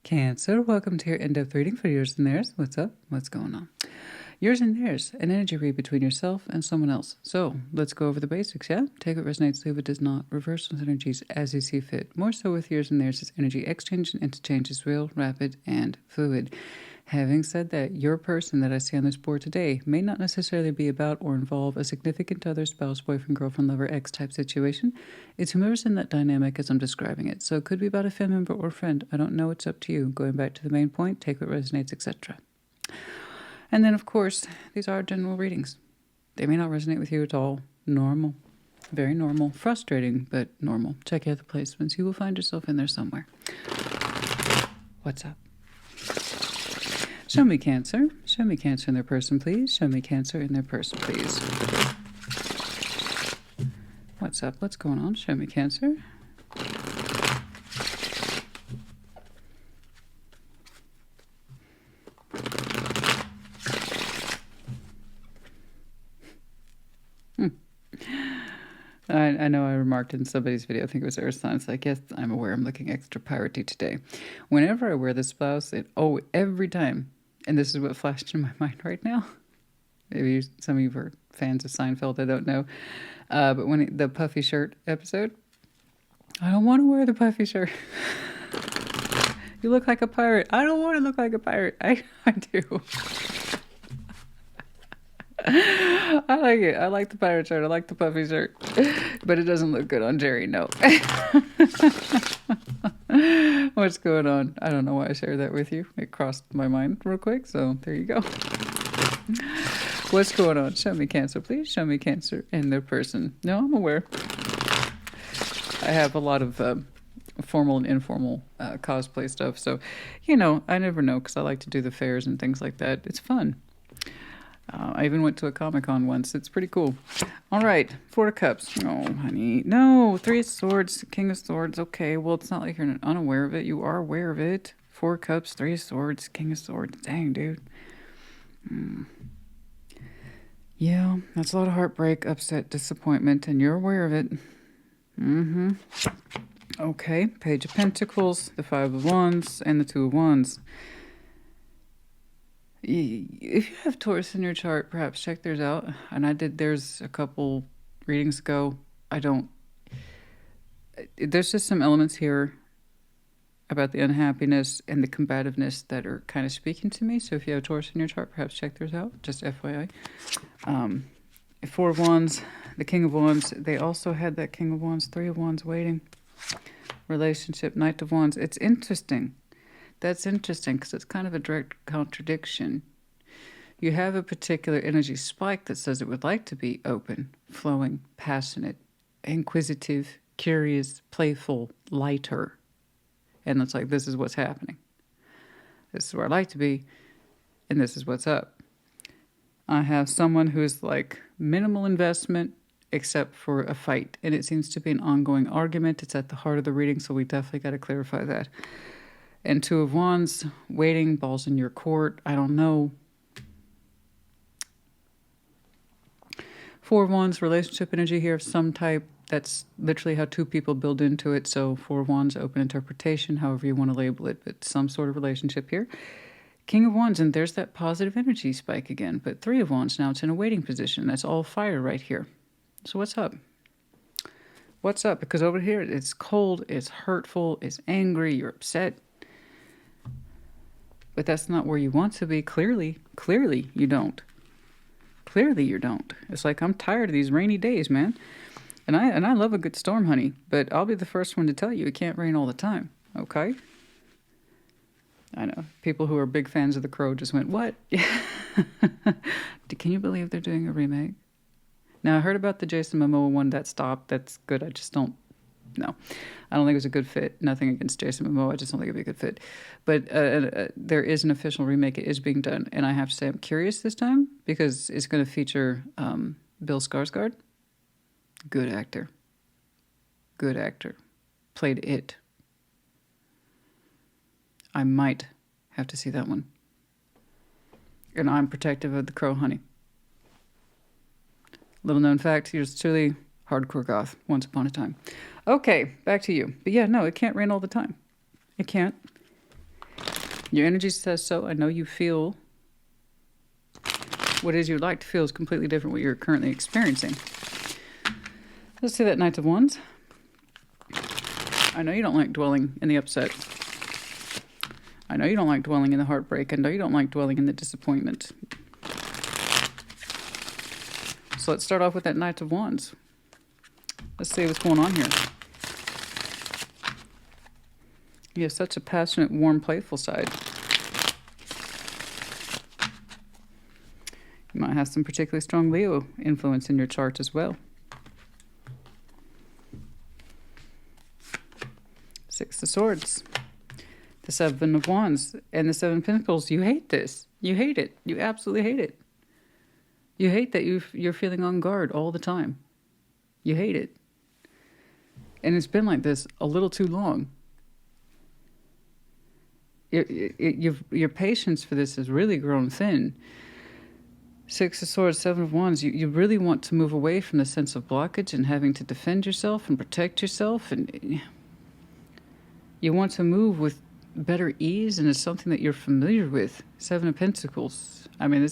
Cancer, welcome to your in-depth reading for yours and theirs. What's up? What's going on? Yours and theirs, an energy read between yourself and someone else. So let's go over the basics, yeah? Take what resonates, leave what does not. Reverse those energies as you see fit. More so with yours and theirs, is energy exchange and interchange is real, rapid, and fluid. Having said that, your person that I see on this board today may not necessarily be about or involve a significant other, spouse, boyfriend, girlfriend, lover, ex type situation. It's whomever's in that dynamic as I'm describing it. So it could be about a family member or friend. I don't know. It's up to you. Going back to the main point, take what resonates, etc. And then, of course, these are general readings. They may not resonate with you at all. Normal. Very normal. Frustrating, but normal. Check out the placements. You will find yourself in there somewhere. What's up? Show me Cancer. Show me Cancer in their person, please. Show me Cancer in their person, please. What's up? What's going on? Show me Cancer. I know I remarked in somebody's video, I think it was Earth Signs, like, yes, I'm aware I'm looking extra piratey today. Whenever I wear this blouse, every time, and this is what flashed in my mind right now. Maybe some of you are fans of Seinfeld, I don't know. But when the puffy shirt episode, I don't want to wear the puffy shirt. You look like a pirate. I don't want to look like a pirate. I do. I like it. I like the pirate shirt. I like the puffy shirt. But it doesn't look good on Jerry, no. What's going on? I don't know why I shared that with you. It crossed my mind real quick, so there you go. What's going on? Show me Cancer, please. Show me Cancer in their person. No, I'm aware. I have a lot of formal and informal cosplay stuff, so, I never know because I like to do the fairs and things like that. It's fun. I even went to a Comic-Con once. It's pretty cool. All right. 4 of Cups. Oh, honey. No. 3 of Swords. King of Swords. Okay. Well, it's not like you're unaware of it. You are aware of it. 4 of Cups. 3 of Swords. King of Swords. Dang, dude. Yeah. That's a lot of heartbreak, upset, disappointment, and you're aware of it. Okay. Page of Pentacles. The 5 of Wands. And the 2 of Wands. If you have Taurus in your chart, perhaps check theirs out. And I did theirs a couple readings ago. There's just some elements here about the unhappiness and the combativeness that are kind of speaking to me. So if you have Taurus in your chart, perhaps check theirs out. Just FYI. 4 of Wands, the King of Wands. They also had that King of Wands, 3 of Wands waiting. Relationship, Knight of Wands. It's interesting. That's interesting because it's kind of a direct contradiction. You have a particular energy spike that says it would like to be open, flowing, passionate, inquisitive, curious, playful, lighter. And it's like, this is what's happening. This is where I like to be, and this is what's up. I have someone who is like minimal investment except for a fight. And it seems to be an ongoing argument. It's at the heart of the reading, so we definitely got to clarify that. And 2 of Wands, waiting, balls in your court. I don't know. 4 of Wands, relationship energy here of some type. That's literally how 2 people build into it. So 4 of Wands, open interpretation, however you want to label it. But some sort of relationship here. King of Wands, and there's that positive energy spike again. But 3 of Wands, now it's in a waiting position. That's all fire right here. So what's up? What's up? Because over here, it's cold, it's hurtful, it's angry, you're upset. But that's not where you want to be. Clearly you don't. Clearly you don't. It's like, I'm tired of these rainy days, man. And I love a good storm, honey. But I'll be the first one to tell you it can't rain all the time. Okay? I know. People who are big fans of The Crow just went, what? Can you believe they're doing a remake? Now, I heard about the Jason Momoa one that stopped. That's good. I just don't. No, I don't think it was a good fit. Nothing against Jason Momoa. I just don't think it'd be a good fit. But there is an official remake. It is being done. And I have to say I'm curious this time because it's going to feature Bill Skarsgård. Good actor. Good actor. Played It. I might have to see that one. And I'm protective of The Crow, honey. Little known fact, here's truly hardcore goth once upon a time. Okay, back to you. But yeah, no, it can't rain all the time. It can't. Your energy says so. I know you feel what it is you'd like to feel is completely different what you're currently experiencing. Let's see that Knight of Wands. I know you don't like dwelling in the upset. I know you don't like dwelling in the heartbreak. I know you don't like dwelling in the disappointment. So let's start off with that Knight of Wands. Let's see what's going on here. You have such a passionate, warm, playful side. You might have some particularly strong Leo influence in your chart as well. Six of Swords. The Seven of Wands. And the Seven of Pentacles. You hate this. You hate it. You absolutely hate it. You hate that you're feeling on guard all the time. You hate it. And it's been like this a little too long. Your patience for this has really grown thin. Six of Swords, Seven of Wands. You really want to move away from the sense of blockage and having to defend yourself and protect yourself. And you want to move with better ease, and it's something that you're familiar with. Seven of Pentacles. I mean,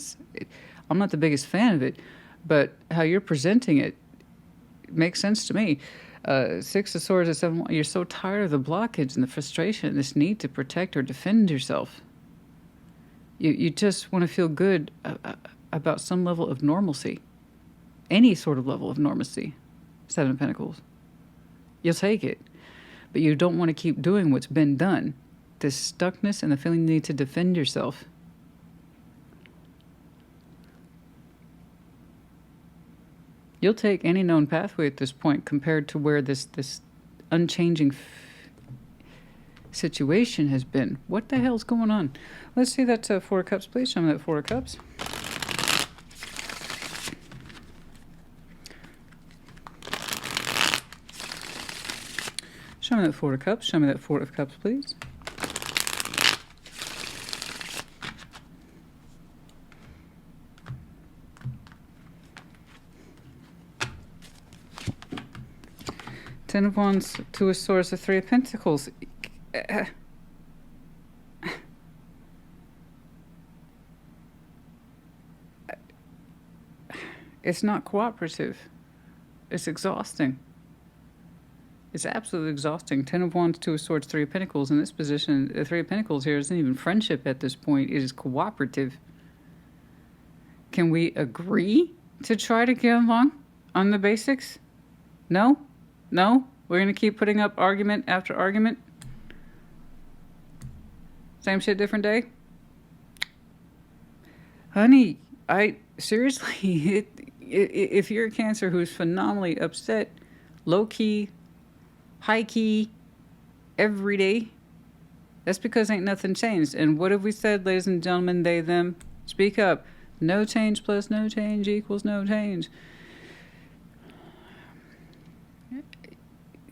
I'm not the biggest fan of it, but how you're presenting it makes sense to me. Six of Swords and Seven. You're so tired of the blockage and the frustration, this need to protect or defend yourself. You just want to feel good about some level of normalcy, any sort of level of normalcy. Seven of Pentacles. You'll take it, but you don't want to keep doing what's been done. This stuckness and the feeling you need to defend yourself. You'll take any known pathway at this point compared to where this unchanging situation has been. What the hell's going on? Let's see that Four of Cups, please. Show me that Four of Cups. Show me that Four of Cups. Show me that Four of Cups, please. Ten of Wands, Two of Swords, the Three of Pentacles. It's not cooperative. It's exhausting. It's absolutely exhausting. Ten of Wands, Two of Swords, Three of Pentacles. In this position, the Three of Pentacles here isn't even friendship at this point. It is cooperative. Can we agree to try to get along on the basics? No? No? We're going to keep putting up argument after argument? Same shit, different day? Honey, seriously, if you're a Cancer who's phenomenally upset, low-key, high-key, every day, that's because ain't nothing changed. And what have we said, ladies and gentlemen, they, them? Speak up. No change plus no change equals no change.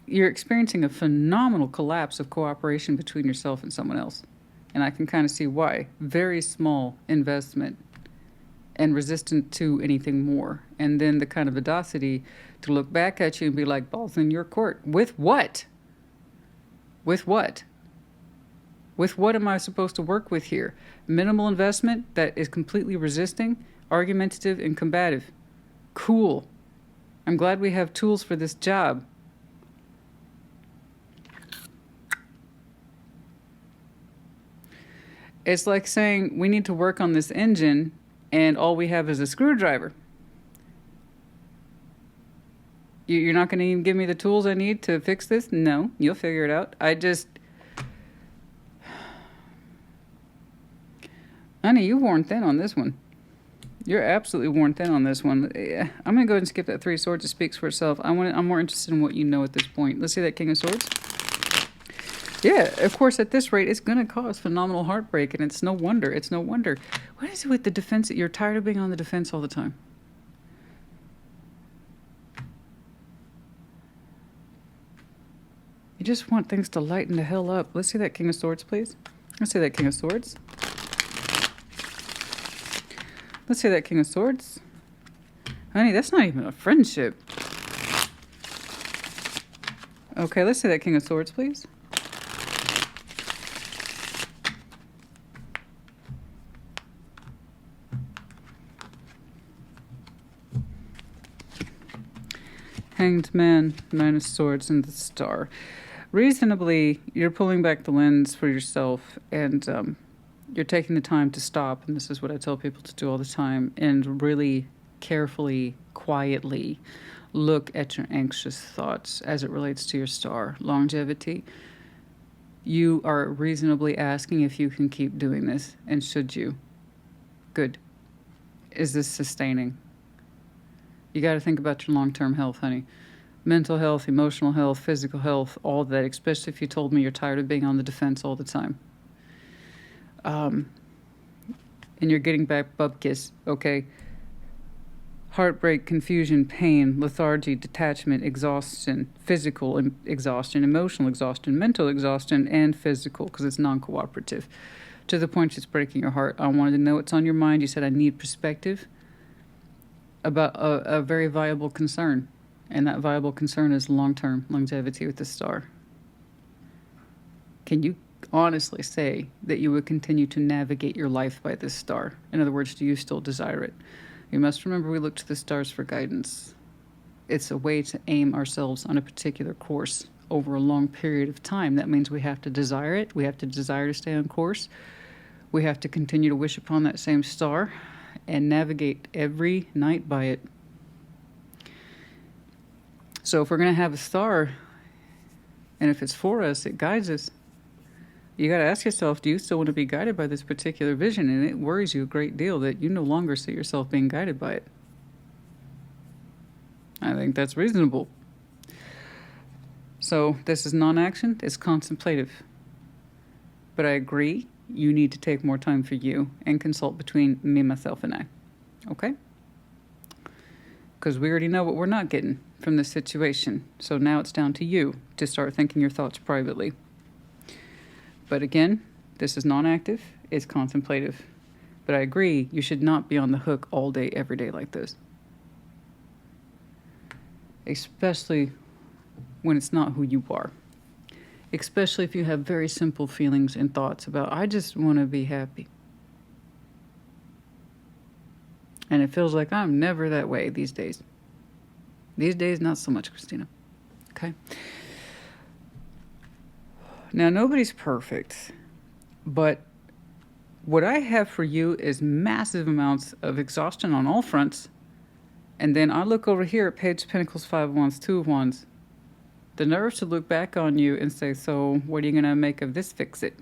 You're experiencing a phenomenal collapse of cooperation between yourself and someone else. And I can kind of see why. Very small investment and resistant to anything more. And then the kind of audacity to look back at you and be like, balls in your court. With what? With what? With what am I supposed to work with here? Minimal investment that is completely resisting, argumentative, and combative. Cool. I'm glad we have tools for this job. It's like saying we need to work on this engine and all we have is a screwdriver. You're not going to even give me the tools I need to fix this? No, you'll figure it out. Honey, you worn thin on this one. You're absolutely worn thin on this one. I'm going to go ahead and skip that Three of Swords. It speaks for itself. I'm more interested in what you know at this point. Let's see that King of Swords. Yeah, of course, at this rate, it's going to cause phenomenal heartbreak, and it's no wonder. It's no wonder. What is it with the defense that you're tired of being on the defense all the time? You just want things to lighten the hell up. Let's see that King of Swords, please. Let's see that King of Swords. Let's see that King of Swords. Honey, that's not even a friendship. Okay, let's see that King of Swords, please. Hanged Man, Nine of Swords, and the Star. Reasonably, you're pulling back the lens for yourself, and you're taking the time to stop, and this is what I tell people to do all the time, and really carefully, quietly look at your anxious thoughts as it relates to your star. Longevity. You are reasonably asking if you can keep doing this, and should you. Good. Is this sustaining? You got to think about your long-term health, honey. Mental health, emotional health, physical health, all of that, especially if you told me you're tired of being on the defense all the time. And you're getting back bupkis, okay? Heartbreak, confusion, pain, lethargy, detachment, exhaustion, physical exhaustion, emotional exhaustion, mental exhaustion, and physical, because it's non-cooperative. To the point it's breaking your heart. I wanted to know what's on your mind. You said I need perspective about a very viable concern. And that viable concern is long-term longevity with the star. Can you honestly say that you would continue to navigate your life by this star? In other words, do you still desire it? You must remember we look to the stars for guidance. It's a way to aim ourselves on a particular course over a long period of time. That means we have to desire it. We have to desire to stay on course. We have to continue to wish upon that same star and navigate every night by it. So if we're going to have a star, and if it's for us, it guides us, you got to ask yourself, do you still want to be guided by this particular vision? And it worries you a great deal that you no longer see yourself being guided by it. I think that's reasonable. So this is non-action, it's contemplative. But I agree, you need to take more time for you and consult between me, myself, and I. Okay? Because we already know what we're not getting from this situation. So now it's down to you to start thinking your thoughts privately. But again, this is non-active, it's contemplative. But I agree, you should not be on the hook all day, every day like this. Especially when it's not who you are. Especially if you have very simple feelings and thoughts about, I just want to be happy. And it feels like I'm never that way these days. These days, not so much, Christina. Okay? Now, nobody's perfect, but what I have for you is massive amounts of exhaustion on all fronts. And then I look over here at Page of Pentacles, Five of Wands, Two of Wands. The nerve to look back on you and say, so what are you going to make of this fix-it?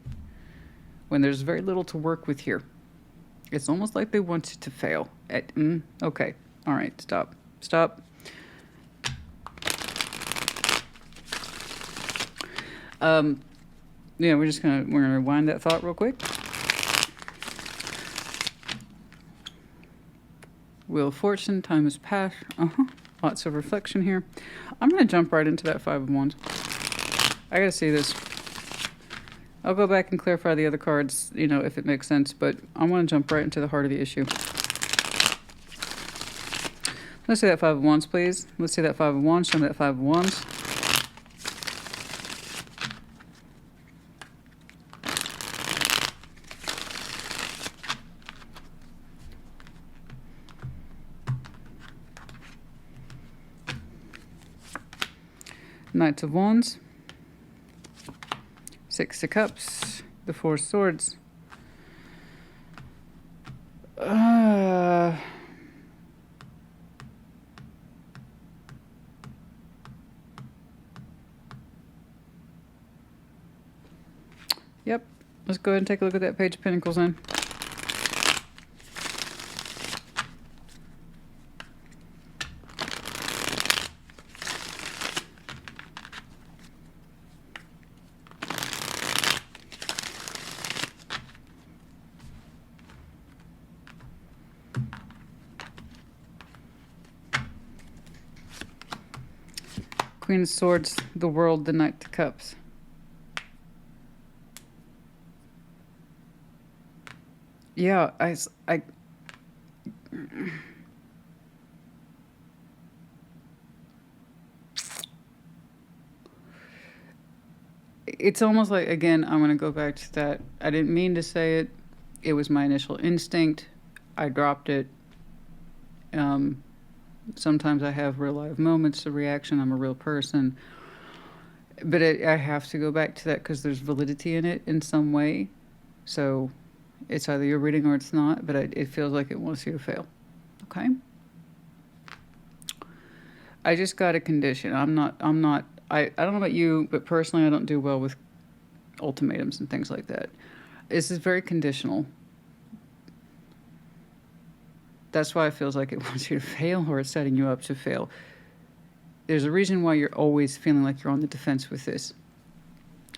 When there's very little to work with here. It's almost like they want you to fail. Okay. All right. Stop. Yeah, we're gonna rewind that thought real quick. Wheel of Fortune, time has passed. Lots of reflection here. I'm gonna jump right into that Five of Wands. I gotta see this. I'll go back and clarify the other cards, if it makes sense, but I want to jump right into the heart of the issue. Let's see that Five of Wands, please. Let's see that Five of Wands. Show me that Five of Wands. Knights of Wands. Six of Cups. The Four of Swords. Yep. Let's go ahead and take a look at that Page of Pentacles then. Queen of Swords, the World, the Knight of Cups. Yeah, I it's almost like, again, I'm going to go back to that. I didn't mean to say it. It was my initial instinct. I dropped it. Sometimes I have real live moments of reaction. I'm a real person. But I have to go back to that because there's validity in it in some way. So it's either you're reading or it's not, but it feels like it wants you to fail. Okay? I just got a condition. I don't know about you, but personally I don't do well with ultimatums and things like that. This is very conditional. That's why it feels like it wants you to fail, or it's setting you up to fail. There's a reason why you're always feeling like you're on the defense with this.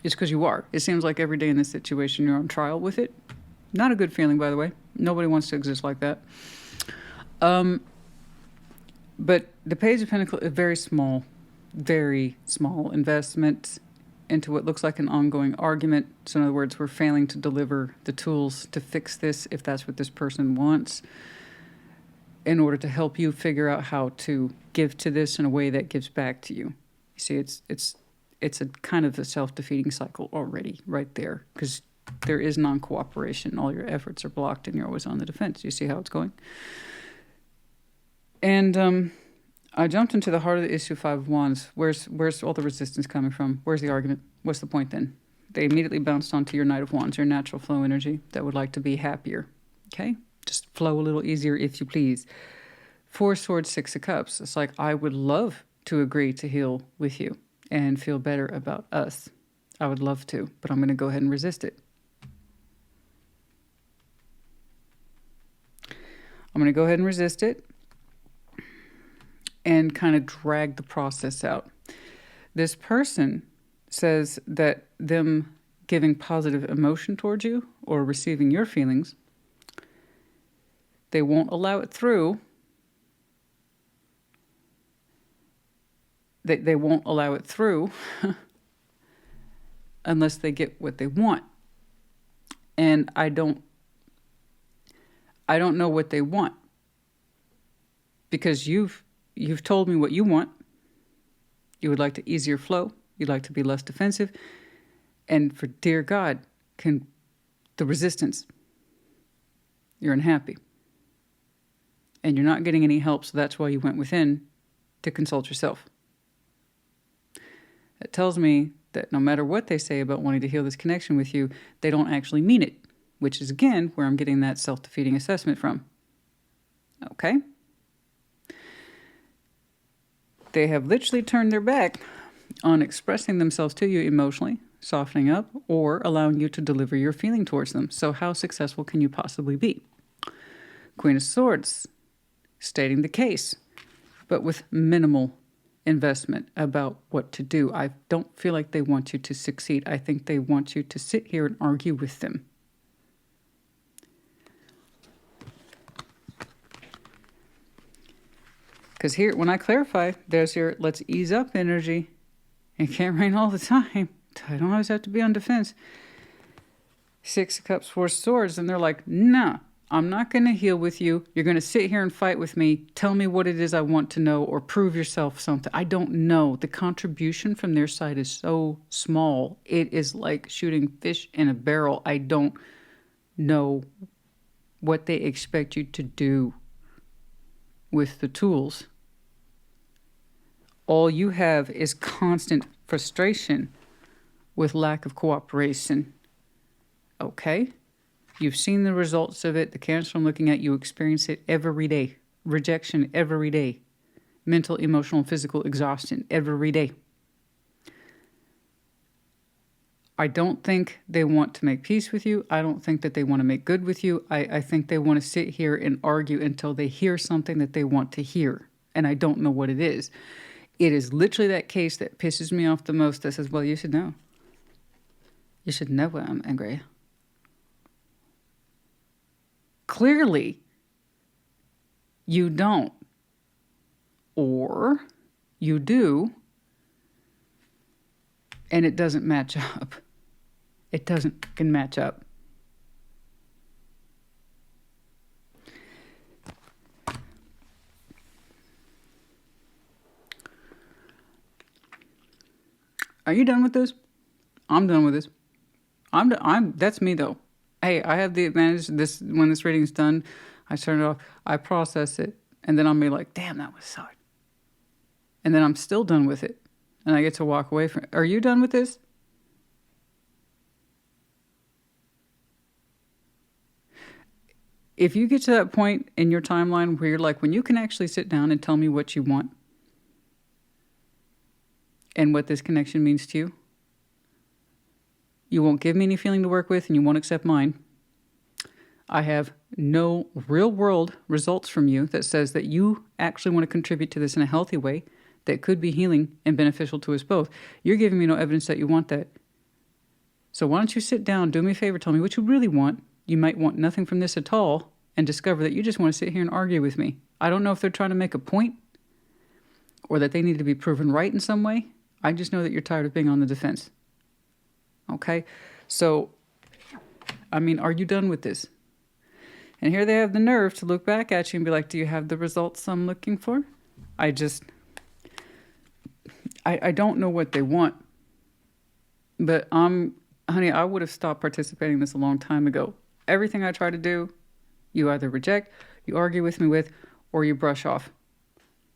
It's because you are. It seems like every day in this situation you're on trial with it. Not a good feeling, by the way. Nobody wants to exist like that. But the Page of Pentacles is a very small investment into what looks like an ongoing argument. So in other words, we're failing to deliver the tools to fix this if that's what this person wants, in order to help you figure out how to give to this in a way that gives back to you. You see, it's a kind of a self-defeating cycle already right there, because there is non-cooperation. All your efforts are blocked and you're always on the defense. You see how it's going? And I jumped into the heart of the issue, Five of Wands. Where's all the resistance coming from? Where's the argument? What's the point then? They immediately bounced onto your Knight of Wands, your natural flow energy that would like to be happier. Okay? Just flow a little easier if you please. Four Swords, Six of Cups. It's like, I would love to agree to heal with you and feel better about us. I would love to, but I'm going to go ahead and resist it. I'm going to go ahead and resist it and kind of drag the process out. This person says that them giving positive emotion towards you or receiving your feelings, they won't allow it through. They won't allow it through unless they get what they want. And I don't know what they want, because you've told me what you want. You would like to ease your flow. You'd like to be less defensive. And for dear God, the resistance, you're unhappy. And you're not getting any help, so that's why you went within to consult yourself. It tells me that no matter what they say about wanting to heal this connection with you, they don't actually mean it, which is, again, where I'm getting that self-defeating assessment from. Okay? They have literally turned their back on expressing themselves to you emotionally, softening up, or allowing you to deliver your feeling towards them. So how successful can you possibly be? Queen of Swords, stating the case, but with minimal investment about what to do. I don't feel like they want you to succeed. I think they want you to sit here and argue with them. Because here, when I clarify, there's your let's ease up energy. It can't rain all the time. I don't always have to be on defense. Six of Cups, Four Swords, and they're like, nah, I'm not going to heal with you. You're going to sit here and fight with me. Tell me what it is I want to know, or prove yourself something. I don't know. The contribution from their side is so small. It is like shooting fish in a barrel. I don't know what they expect you to do with the tools. All you have is constant frustration with lack of cooperation. Okay? You've seen the results of it. The Cancer I'm looking at, you experience it every day. Rejection every day. Mental, emotional, physical exhaustion every day. I don't think they want to make peace with you. I don't think that they want to make good with you. I think they want to sit here and argue until they hear something that they want to hear. And I don't know what it is. It is literally that case that pisses me off the most that says, well, you should know. You should know why I'm angry. Clearly, you don't. Or you do, and it doesn't match up. It doesn't can match up. Are you done with this? I'm done with this. That's me though. Hey, I have the advantage. When this reading is done, I turn it off. I process it. And then I'll be like, damn, that was sucked. And then I'm still done with it. And I get to walk away from it. Are you done with this? If you get to that point in your timeline where you're like, when you can actually sit down and tell me what you want and what this connection means to you, you won't give me any feeling to work with and you won't accept mine. I have no real world results from you that says that you actually want to contribute to this in a healthy way that could be healing and beneficial to us both. You're giving me no evidence that you want that. So why don't you sit down, do me a favor, tell me what you really want. You might want nothing from this at all and discover that you just want to sit here and argue with me. I don't know if they're trying to make a point or that they need to be proven right in some way. I just know that you're tired of being on the defense. Okay? So, I mean, are you done with this? And here they have the nerve to look back at you and be like, do you have the results I'm looking for? I don't know what they want. But honey, I would have stopped participating in this a long time ago. Everything I try to do, you either reject, you argue with me with, or you brush off,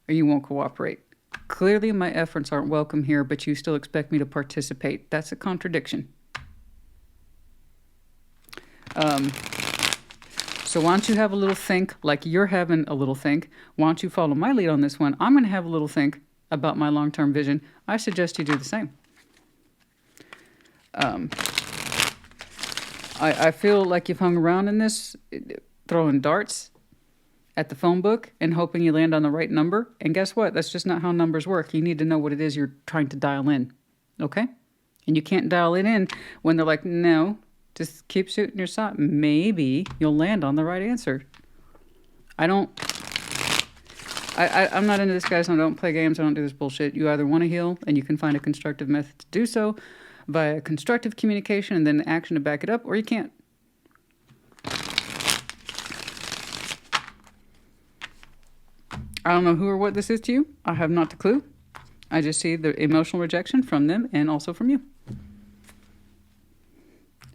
or you won't cooperate. Clearly my efforts aren't welcome here, but you still expect me to participate. That's a contradiction. So why don't you have a little think, like you're having a little think. Why don't you follow my lead on this one? I'm going to have a little think about my long-term vision. I suggest you do the same. I feel like you've hung around in this, throwing darts at the phone book and hoping you land on the right number. And guess what? That's just not how numbers work. You need to know what it is you're trying to dial in. Okay? And you can't dial it in when they're like, no, just keep shooting your shot. Maybe you'll land on the right answer. I'm not into this, guys. I don't play games. I don't do this bullshit. You either want to heal and you can find a constructive method to do so via constructive communication and then action to back it up, or you can't. I don't know who or what this is to you. I have not a clue. I just see the emotional rejection from them and also from you.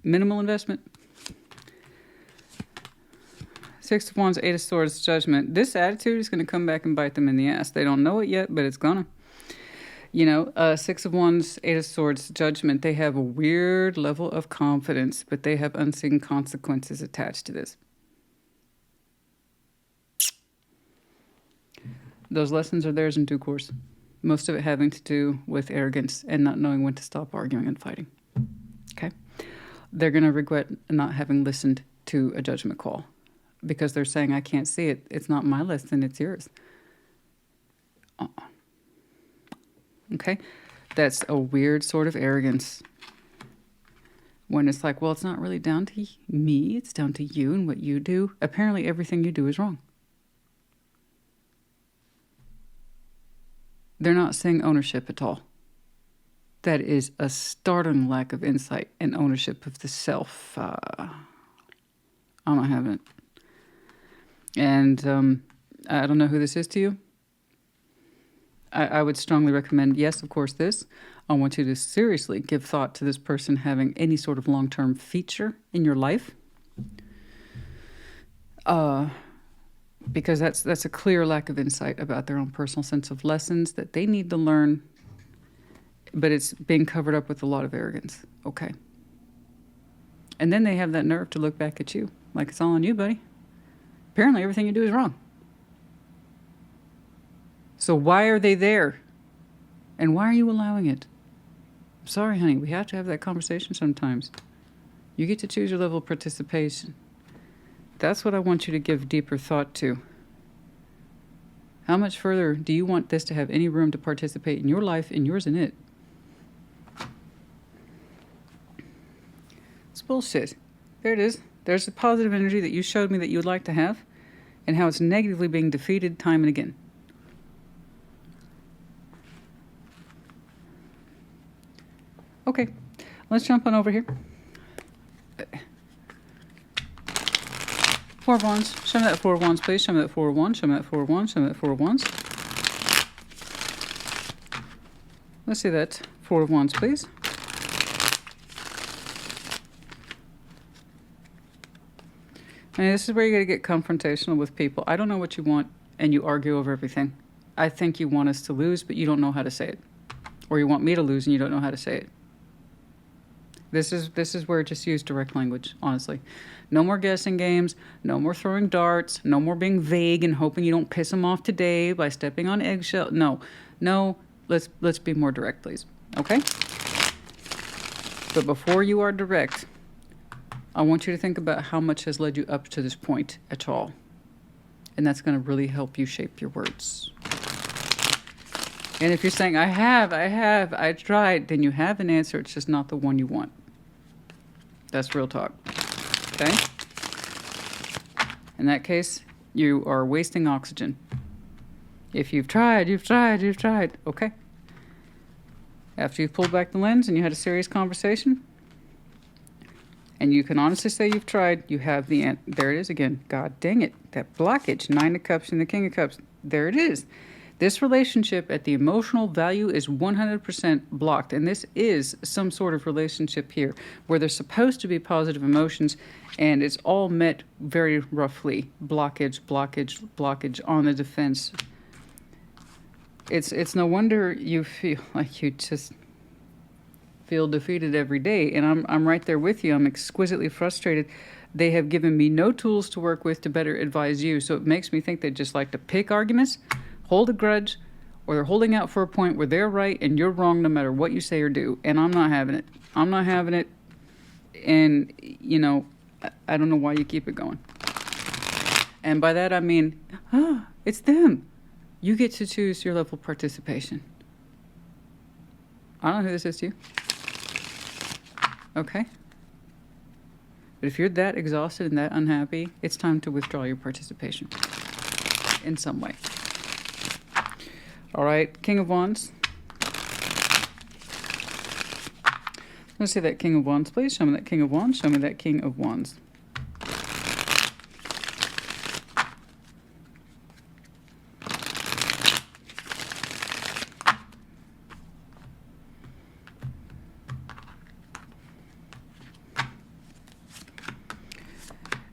Minimal investment. Six of Wands, Eight of Swords, Judgment. This attitude is going to come back and bite them in the ass. They don't know it yet, but it's gonna. You know, Six of Wands, Eight of Swords, Judgment. They have a weird level of confidence, but they have unseen consequences attached to this. Those lessons are theirs in due course. Most of it having to do with arrogance and not knowing when to stop arguing and fighting. Okay? They're going to regret not having listened to a judgment call because they're saying, I can't see it. It's not my lesson, it's yours. Okay? That's a weird sort of arrogance. When it's like, well, it's not really down to me. It's down to you and what you do. Apparently, everything you do is wrong. They're not saying ownership at all. That is a startling lack of insight and ownership of the self. I'm not having it. And I don't know who this is to you. I would strongly recommend, yes, of course, this. I want you to seriously give thought to this person having any sort of long-term feature in your life. Because that's a clear lack of insight about their own personal sense of lessons that they need to learn, but it's being covered up with a lot of arrogance. Okay. And then they have that nerve to look back at you like it's all on you, buddy. Apparently everything you do is wrong. So why are they there? And why are you allowing it? I'm sorry, honey, we have to have that conversation sometimes. You get to choose your level of participation. That's what I want you to give deeper thought to. How much further do you want this to have any room to participate in your life and yours in it? It's bullshit. There it is. There's the positive energy that you showed me that you would like to have and how it's negatively being defeated time and again. Okay, let's jump on over here. Four of Wands. Show me that Four of Wands, please. Show me that Four of Wands. Show me that Four of Wands. Show me that Four of Wands. Let's see that Four of Wands, please. And this is where you got to get confrontational with people. I don't know what you want. and you argue over everything. I think you want us to lose, but you don't know how to say it. Or you want me to lose and you don't know how to say it. This is where just use direct language, honestly. No more guessing games, no more throwing darts, no more being vague and hoping you don't piss them off today by stepping on eggshell. No, let's be more direct, please. Okay? But before you are direct, I want you to think about how much has led you up to this point at all. And that's going to really help you shape your words. And if you're saying, I tried, then you have an answer. It's just not the one you want. That's real talk. Okay? In that case, you are wasting oxygen. If you've tried. Okay. After you've pulled back the lens and you had a serious conversation, and you can honestly say you've tried, you have the answer. There it is again. God dang it. That blockage. 9 of Cups and the King of Cups. There it is. This relationship at the emotional value is 100% blocked. And this is some sort of relationship here where there's supposed to be positive emotions and it's all met very roughly. Blockage on the defense. It's no wonder you feel like you just feel defeated every day. And I'm right there with you. I'm exquisitely frustrated. They have given me no tools to work with to better advise you. So it makes me think they just like to pick arguments, hold a grudge, or they're holding out for a point where they're right and you're wrong no matter what you say or do. And I'm not having it. I'm not having it. And, you know, I don't know why you keep it going. And by that I mean, it's them. You get to choose your level of participation. I don't know who this is to you. Okay? But if you're that exhausted and that unhappy, it's time to withdraw your participation in some way. All right, King of Wands. Let's see that King of Wands, please. Show me that King of Wands. Show me that King of Wands.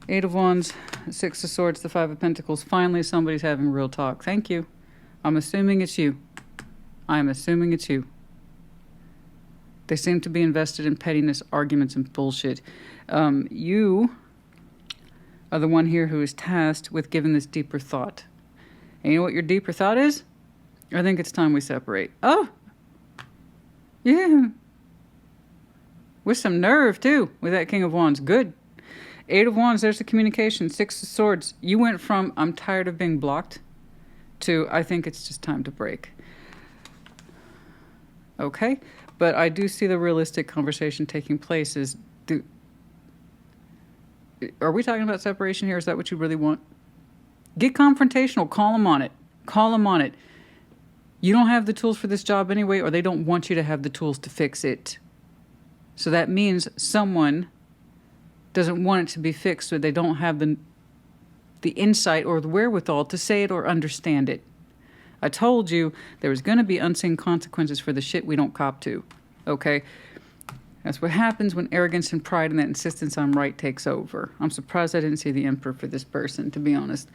Eight of Wands, Six of Swords, the Five of Pentacles. Finally, somebody's having real talk. Thank you. I'm assuming it's you. I'm assuming it's you. They seem to be invested in pettiness, arguments, and bullshit. You are the one here who is tasked with giving this deeper thought. And you know what your deeper thought is? I think it's time we separate. Oh! Yeah. With some nerve, too, with that King of Wands. Good. Eight of Wands, there's the communication. Six of Swords. You went from, I'm tired of being blocked, to, I think it's just time to break. Okay? But I do see the realistic conversation taking place is, are we talking about separation here? Is that what you really want? Get confrontational. Call them on it. Call them on it. You don't have the tools for this job anyway, or they don't want you to have the tools to fix it. So that means someone doesn't want it to be fixed, or they don't have the insight or the wherewithal to say it or understand it. I told you there was going to be unseen consequences for the shit we don't cop to. Okay? That's what happens when arrogance and pride and that insistence on right takes over. I'm surprised I didn't see the Emperor for this person, to be honest.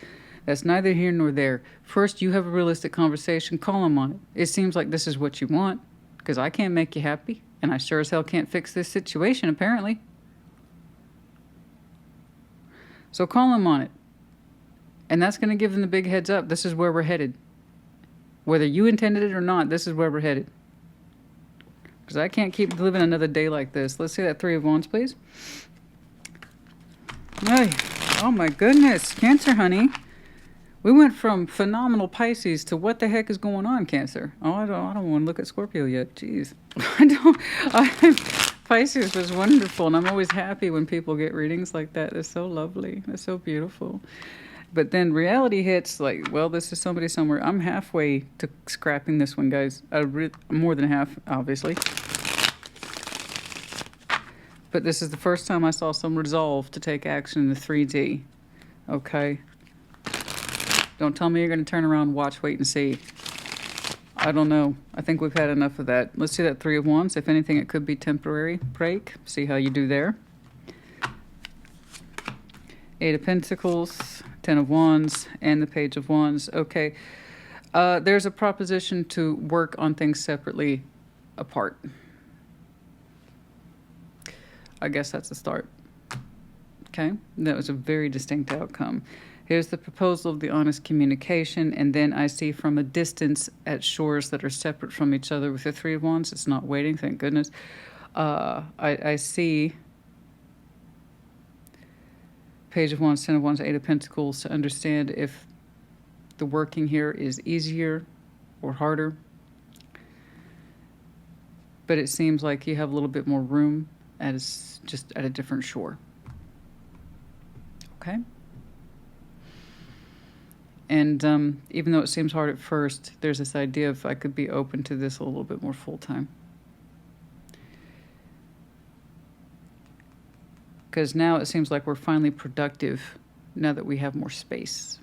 That's neither here nor there. First, you have a realistic conversation. Call them on it. It seems like this is what you want, because I can't make you happy, and I sure as hell can't fix this situation, apparently. So call them on it. And that's going to give them the big heads up. This is where we're headed. Whether you intended it or not, this is where we're headed. Because I can't keep living another day like this. Let's see that Three of Wands, please. Ay, oh my goodness. Cancer, honey. We went from phenomenal Pisces to what the heck is going on, Cancer? Oh, I don't want to look at Scorpio yet. Jeez. Pisces was wonderful, and I'm always happy when people get readings like that. It's so lovely. It's so beautiful. But then reality hits, like, well, this is somebody somewhere. I'm halfway to scrapping this one, guys. More than half, obviously. But this is the first time I saw some resolve to take action in the 3D. Okay? Don't tell me you're going to turn around, watch, wait, and see. I don't know. I think we've had enough of that. Let's see that Three of Wands. If anything, it could be temporary break. See how you do there. Eight of Pentacles, Ten of Wands, and the Page of Wands. Okay. There's a proposition to work on things separately apart. I guess that's a start. Okay. That was a very distinct outcome. Here's the proposal of the honest communication. And then I see from a distance at shores that are separate from each other with the Three of Wands. It's not waiting, thank goodness. I see Page of Wands, Ten of Wands, Eight of Pentacles to understand if the working here is easier or harder. But it seems like you have a little bit more room just at a different shore. Okay? And even though it seems hard at first, there's this idea of I could be open to this a little bit more full-time. Because now it seems like we're finally productive now that we have more space.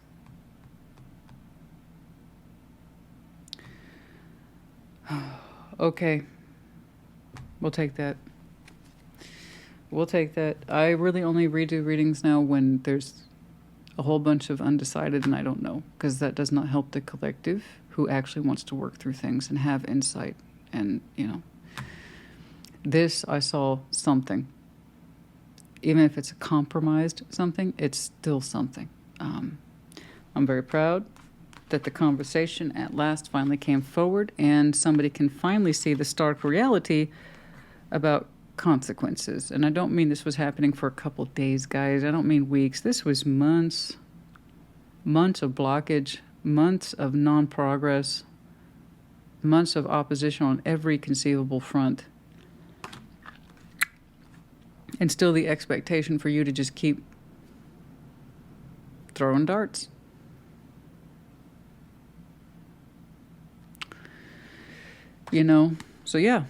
Okay. We'll take that. We'll take that. I really only redo readings now when there's a whole bunch of undecided and I don't know. Because that does not help the collective who actually wants to work through things and have insight. And, you know. This, I saw something. Even if it's a compromised something, it's still something. I'm very proud that the conversation at last finally came forward and somebody can finally see the stark reality about consequences. And I don't mean this was happening for a couple days, guys. I don't mean weeks. This was months of blockage, months of non-progress, months of opposition on every conceivable front. And still the expectation for you to just keep throwing darts. You know, so yeah,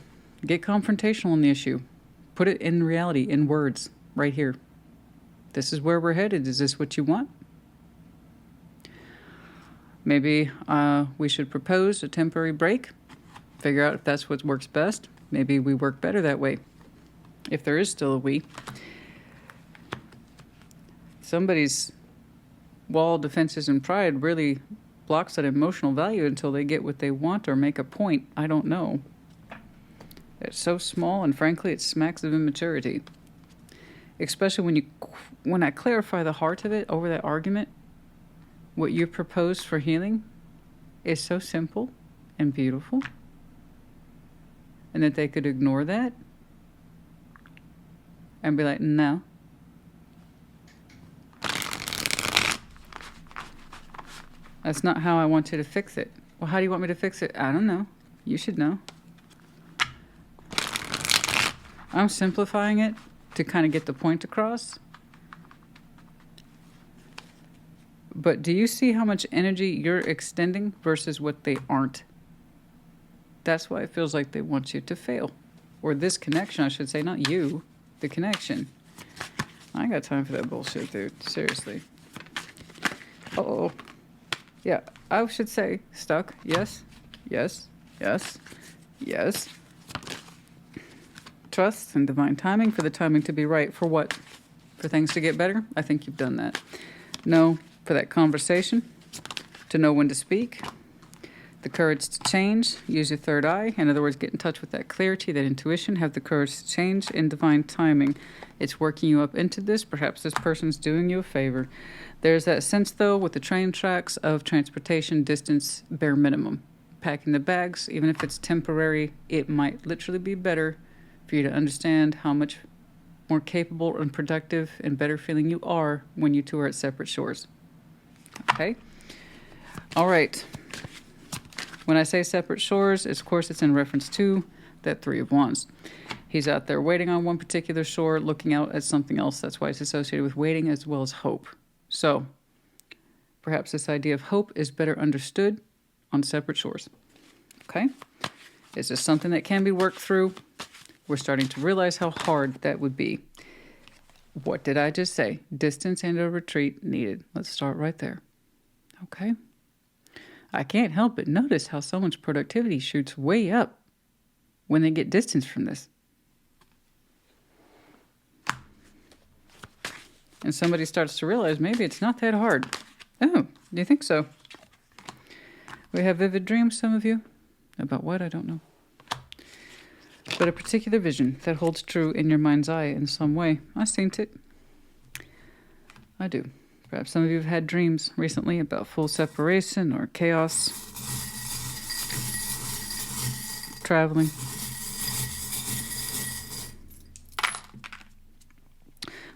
get confrontational on the issue. Put it in reality, in words, right here. This is where we're headed. Is this what you want? Maybe we should propose a temporary break. Figure out if that's what works best. Maybe we work better that way. If there is still a we. Somebody's wall, defenses, and pride really blocks that emotional value until they get what they want or make a point. I don't know. It's so small, and frankly, it smacks of immaturity. Especially when I clarify the heart of it over that argument, what you propose for healing is so simple and beautiful, and that they could ignore that and be like, no. That's not how I want you to fix it. Well, how do you want me to fix it? I don't know. You should know. I'm simplifying it to kind of get the point across. But do you see how much energy you're extending versus what they aren't? That's why it feels like they want you to fail. Or this connection, I should say, not you. The connection. I ain't got time for that bullshit, dude. Seriously. Uh-oh. Yeah, I should say stuck. Yes. Yes. Yes. Yes. Trust and divine timing for the timing to be right. For what? For things to get better? I think you've done that. No, for that conversation. To know when to speak. The courage to change. Use your third eye. In other words, get in touch with that clarity, that intuition. Have the courage to change in divine timing. It's working you up into this. Perhaps this person's doing you a favor. There's that sense, though, with the train tracks of transportation distance bare minimum. Packing the bags, even if it's temporary, it might literally be better for you to understand how much more capable and productive and better feeling you are when you two are at separate shores. Okay? All right. When I say separate shores, of course, it's in reference to that Three of Wands. He's out there waiting on one particular shore, looking out at something else. That's why it's associated with waiting as well as hope. So, perhaps this idea of hope is better understood on separate shores. Okay? Is this something that can be worked through? We're starting to realize how hard that would be. What did I just say? Distance and a retreat needed. Let's start right there. Okay? I can't help but notice how someone's productivity shoots way up when they get distance from this. And somebody starts to realize maybe it's not that hard. Oh, do you think so? We have vivid dreams, some of you. About what? I don't know. But a particular vision that holds true in your mind's eye in some way. I've seen it. I do. Perhaps some of you have had dreams recently about full separation or chaos. Traveling.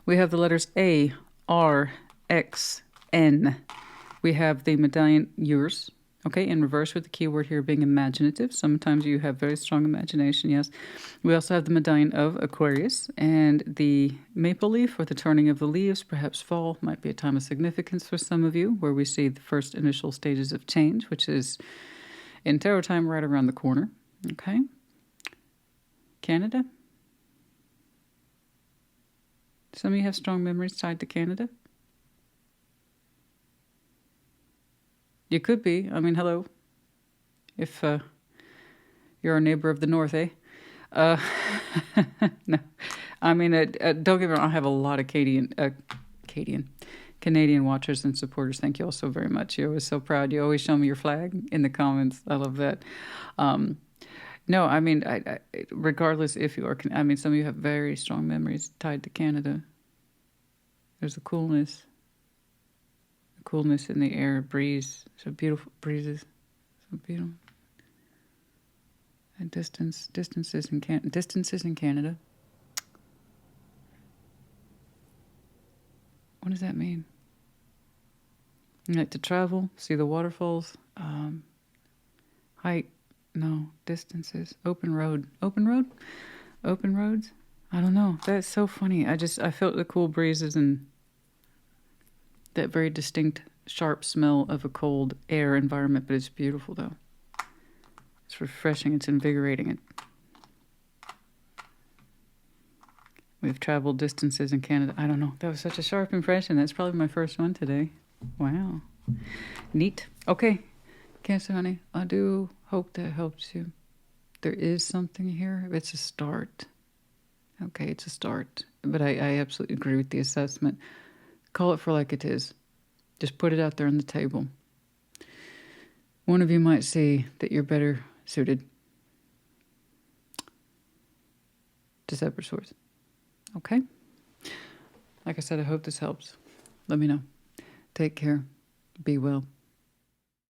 We have the letters A, R, X, N. We have the medallion yours, okay, in reverse with the keyword here being imaginative. Sometimes you have very strong imagination, yes. We also have the medallion of Aquarius and the maple leaf or the turning of the leaves, perhaps fall, might be a time of significance for some of you where we see the first initial stages of change, which is in tarot time right around the corner, okay. Canada. Some of you have strong memories tied to Canada. You could be. I mean, hello. If you're a neighbor of the North, eh? No. I mean, don't get me wrong. I have a lot of Canadian watchers and supporters. Thank you all so very much. You're always so proud. You always show me your flag in the comments. I love that. No, I mean, I regardless if you are, I mean, some of you have very strong memories tied to Canada. There's a coolness in the air, breeze, so beautiful breezes, so beautiful. And distances in Canada. What does that mean? You like to travel, see the waterfalls, hike, no, distances, open roads. I don't know. That's so funny. I felt the cool breezes and that very distinct, sharp smell of a cold air environment, but it's beautiful, though. It's refreshing. It's invigorating. We've traveled distances in Canada. I don't know. That was such a sharp impression. That's probably my first one today. Wow. Neat. Okay. Cancer, honey, I do hope that helps you. There is something here. It's a start. Okay, it's a start. But I absolutely agree with the assessment. Call it for like it is. Just put it out there on the table. One of you might see that you're better suited to separate source. Okay? Like I said, I hope this helps. Let me know. Take care. Be well.